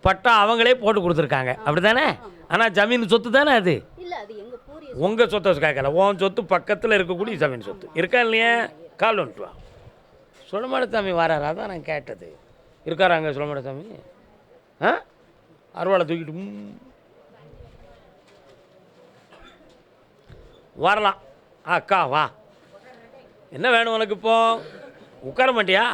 பட்டா அவங்களே போட்டு கொடுத்துருக்காங்க அப்படி தானே? ஆனால் ஜமீன் சொத்து தானே அது? உங்கள் சொத்தை கேட்கல, உன் சொத்து பக்கத்தில் இருக்கக்கூடிய ஜமீன் சொத்து இருக்கா இல்லையா? கால் வந்துட்டு வா. சுடமாடசாமி வராரா? தான் நான் கேட்டது. இருக்காராங்க சுடமாடசாமி? ஆ, அருவாளை தூக்கிட்டு வரலாம். அக்கா வா. என்ன வேணும் உனக்கு? இப்போ உட்கார மாட்டியா?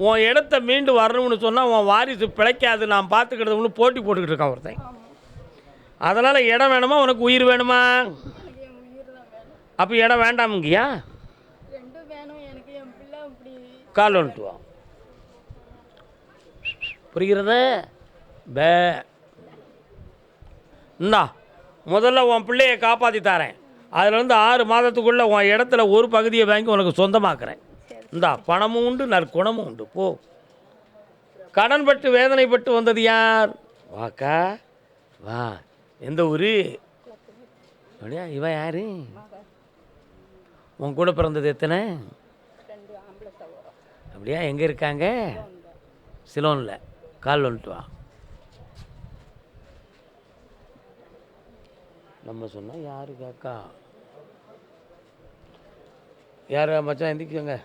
உன் இடத்த மீண்டு வரணும்னு சொன்னால் உன் வாரிசு பிழைக்காது, நான் பார்த்துக்கிட்டதுன்னு போட்டி போட்டுக்கிட்டு இருக்கான் ஒருத்தன். அதனால் இடம் வேணுமா உனக்கு உயிர் வேணுமா? அப்போ இடம் வேண்டாமுங்கய்யா. கால் வந்துட்டு வா. புரிகிறத? பே இந்தா முதல்ல உன் பிள்ளையை காப்பாற்றி தரேன். அதில் 6 மாதத்துக்குள்ளே உன் இடத்துல ஒரு பகுதியை வாங்கி உனக்கு சொந்தமாக்குறேன். இந்தா பணமும் உண்டு, நற்குணமும் உண்டு. போ. கடன்பட்டு வேதனைப்பட்டு வந்தது யார்? வாக்கா வா. எந்த ஊர்? அப்படியா? இவன் யாரு? உன் கூட பிறந்தது எத்தனை? அப்படியா? எங்கே இருக்காங்க? சிலோனில். கால் வந்துட்டு வா. நம்ம சொன்னால் யாரு காக்கா? யார் மச்சான்? எந்திரிக்கோங்க.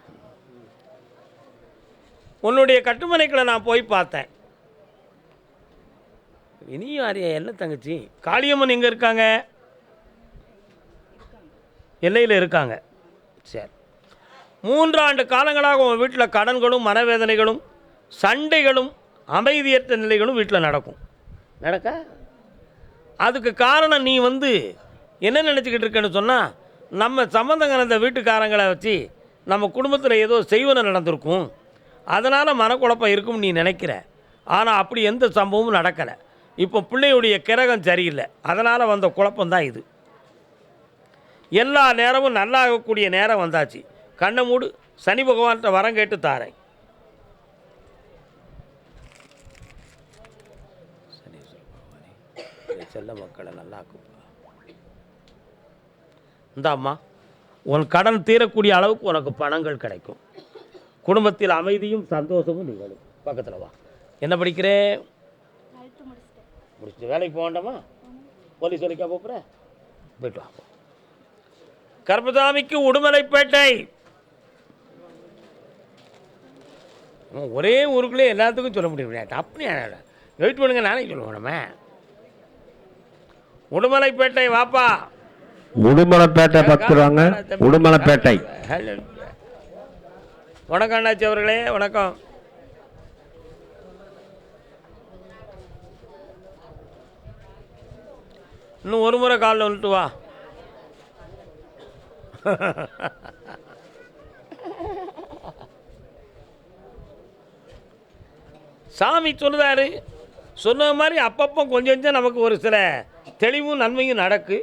உன்னுடைய கட்டுமனைக்குள்ள நான் போய் பார்த்தேன். இனியும் யாரையா? என்ன தங்கச்சி? காளியம்மன் எங்கே இருக்காங்க? எல்லையில் இருக்காங்க. சரி. 3 ஆண்டு காலங்களாக உன் வீட்டில் கடன்களும் மனவேதனைகளும் சண்டைகளும் அமைதியற்ற நிலைகளும் வீட்டில் நடக்கும். நடக்க அதுக்கு காரணம் நீ என்ன நினச்சிக்கிட்டு இருக்கேன்னு சொன்னால், நம்ம சம்மந்தங்கிற அந்த வீட்டுக்காரங்களை வச்சு நம்ம குடும்பத்தில் ஏதோ செய்வன நடந்திருக்கும், அதனால் மனக்குழப்பம் இருக்கும்னு நீ நினைக்கிற. ஆனால் அப்படி எந்த சம்பவமும் நடக்கலை. இப்போ பிள்ளையுடைய கிரகம் சரியில்லை, அதனால் வந்த குழப்பம்தான் இது. எல்லா நேரமும் நல்லாகக்கூடிய நேரம் வந்தாச்சு. கண்ணை மூடு. சனி பகவான்கிட்ட வரம் கேட்டு தாரேன். சனீஸ்வர பகவானே, செல்ல மக்களை நல்லாக்குப்பா. இந்தாம்மா, உன் கடன் தீரக்கூடிய அளவுக்கு உனக்கு பணங்கள் கிடைக்கும். குடும்பத்தில் அமைதியும் சந்தோஷமும் நிகழும். பக்கத்தில் வா. என்ன படிக்கிறேன்? முடிச்சுட்டு வேலைக்கு போக வேண்டாமா? போலீஸ் வேலைக்கா போகிற? போய்ட்டு வா. கருப்பசாமிக்கு உடுமலைப்பேட்டை. ஒரே ஊருக்குள்ளே எல்லாத்துக்கும் சொல்ல முடியும். அப்படியே வெயிட் பண்ணுங்க, நானே சொல்லுவோம். நம்ம உடுமலைப்பேட்டை வாப்பா. உடுமலைப்பேட்டை பத்துருவாங்க. உடுமலைப்பேட்டை. வணக்கம் அண்ணாச்சி அவர்களே, வணக்கம். இன்னும் ஒரு முறை காலில் வந்துட்டு வா. சாமி சொல்லுதாரு, சொன்ன மாதிரி அப்பப்போ கொஞ்சம் கொஞ்சம் நமக்கு ஒரு சில தெளிவும் நன்மையும் நடக்கு.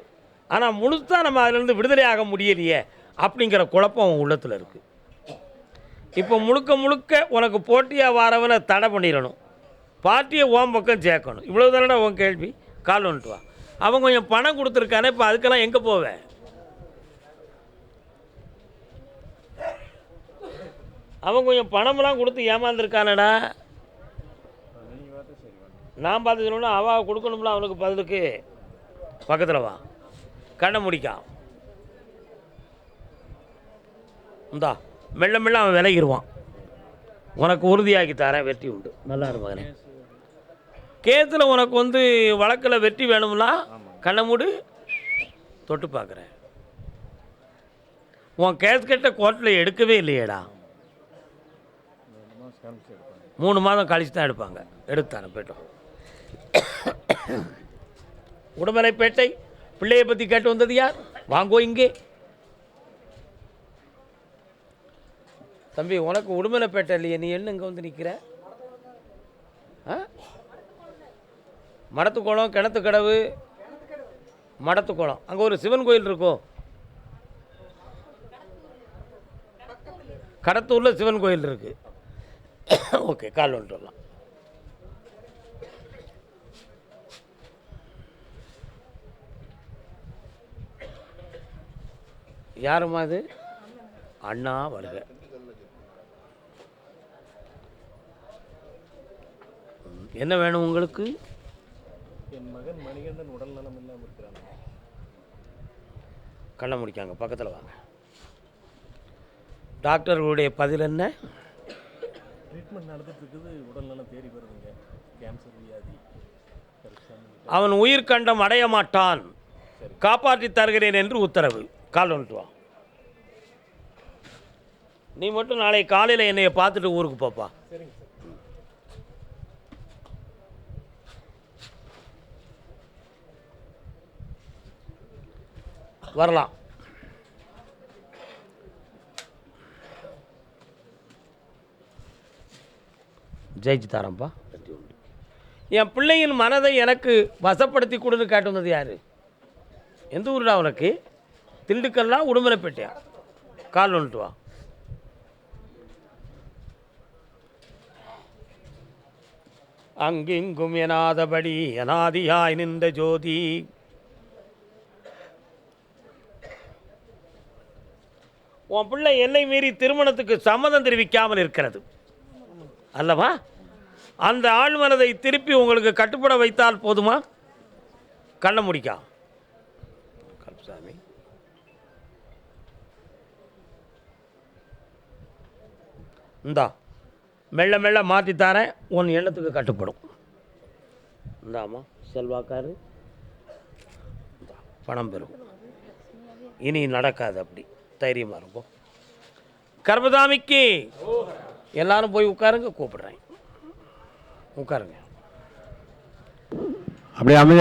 ஆனால் முழுசாக நம்ம அதிலேருந்து விடுதலை ஆக முடியலையே அப்படிங்கிற குழப்பம் உள்ளத்தில் இருக்குது. இப்போ முழுக்க முழுக்க உனக்கு போட்டியாக வரவனை தடை பண்ணிடணும், பார்ட்டியை ஓம் பக்கம் சேர்க்கணும். இவ்வளோ தானடா உன் கேள்வி. கால் வந்துட்டு வா. அவன் கொஞ்சம் பணம் கொடுத்துருக்கானே, இப்போ அதுக்கெல்லாம் எங்கே போவேன்? அவன் கொஞ்சம் பணமெல்லாம் கொடுத்து ஏமாந்துருக்கானடா. நான் பார்த்து சொல்லணும், அவள் கொடுக்கணும்ல அவனுக்கு பதிலுக்கு. பக்கத்தில் வா. கண்ணை முடிக்கா. இந்தா மெல்ல மெல்ல அவன் விலகிடுவான். உனக்கு உறுதியாக்கி தரேன், வெற்றி உண்டு. நல்லா இருப்பாங்க. கேஸில் உனக்கு வழக்கில் வெற்றி வேணும்னா கண்ணை மூடு. தொட்டு பார்க்குறேன். உன் கேஸ் கட்ட கோர்ட்டில் எடுக்கவே இல்லையேடா. 3 மாதம் கழிச்சு தான் எடுப்பாங்க. எடுத்தானே போய்ட்டோம். உடுமலைப்பேட்டை. பிள்ளையை பற்றி கேட்டு வந்தது யார்? வாங்கோ இங்கே. தம்பி, உனக்கு உடுமலைப்பேட்டை இல்லையே, நீ என்ன இங்கே நிற்கிற? மடத்துக்குளம், கிணத்து கடவு, மடத்துக்குளம். அங்கே ஒரு சிவன் கோயில் இருக்கோ? கடத்தூரில் சிவன் கோயில் இருக்குது. ஓகே, கால் வந்துட்டு வரலாம். யாருமா அது? அண்ணா வருக. என்ன வேணும் உங்களுக்கு? என் மகன் மணிகண்டன் உடல் நலம் இல்லாமல் இருக்கிறான். கண்ணை முடிக்காங்க, பக்கத்தில் வாங்க. டாக்டர்களுடைய பதில் என்ன? ட்ரீட்மெண்ட் நடந்துட்டு இருக்குது, உடல் நலம் தேறி வருதுங்க. கேன்சர் வியாதி. அவன் உயிர்கண்டம் அடைய மாட்டான், காப்பாற்றி தருகிறேன் என்று உத்தரவு. கால் வந்துட்டு வா. நீ மட்டும் நாளை காலையில் என்னைய பார்த்துட்டு ஊருக்கு போப்பா. சரிங்க சார். வரலாம். ஜெயிச்சு தரேன்ப்பா. என் பிள்ளையின் மனதை எனக்கு வசப்படுத்தி கொடுன்னு கேட்டு வந்தது யார்? எந்த ஊருடா உனக்கு? திண்டுக்கல்லா உடுமலைப்பேட்டையா? கால் வந்துட்டு வா. அங்கிங்கும் எனாதபடி அனாதியாய் நின்ற ஜோதி உன் பிள்ளை எல்லை மீறி திருமணத்துக்கு சம்மதம் தெரிவிக்காமல் இருக்கிறது அல்லவா? அந்த ஆழ்மனதை திருப்பி உங்களுக்கு கட்டுப்பட வைத்தால் போதுமா? கண்ண முடிக்கா கருப்சாமி. இந்தா மெல்ல மெல்ல மாற்றித்தாரேன், உன் எண்ணத்துக்கு கட்டுப்படும். இந்தாம்மா செல்வாக்காரு, பணம் பெறும். இனி நடக்காது, அப்படி தைரியமாக இருக்கும். கர்மதாமிக்கு எல்லாரும் போய் உட்காருங்க, கூப்பிடுறேன். உட்காருங்க. அப்படியே அமைதி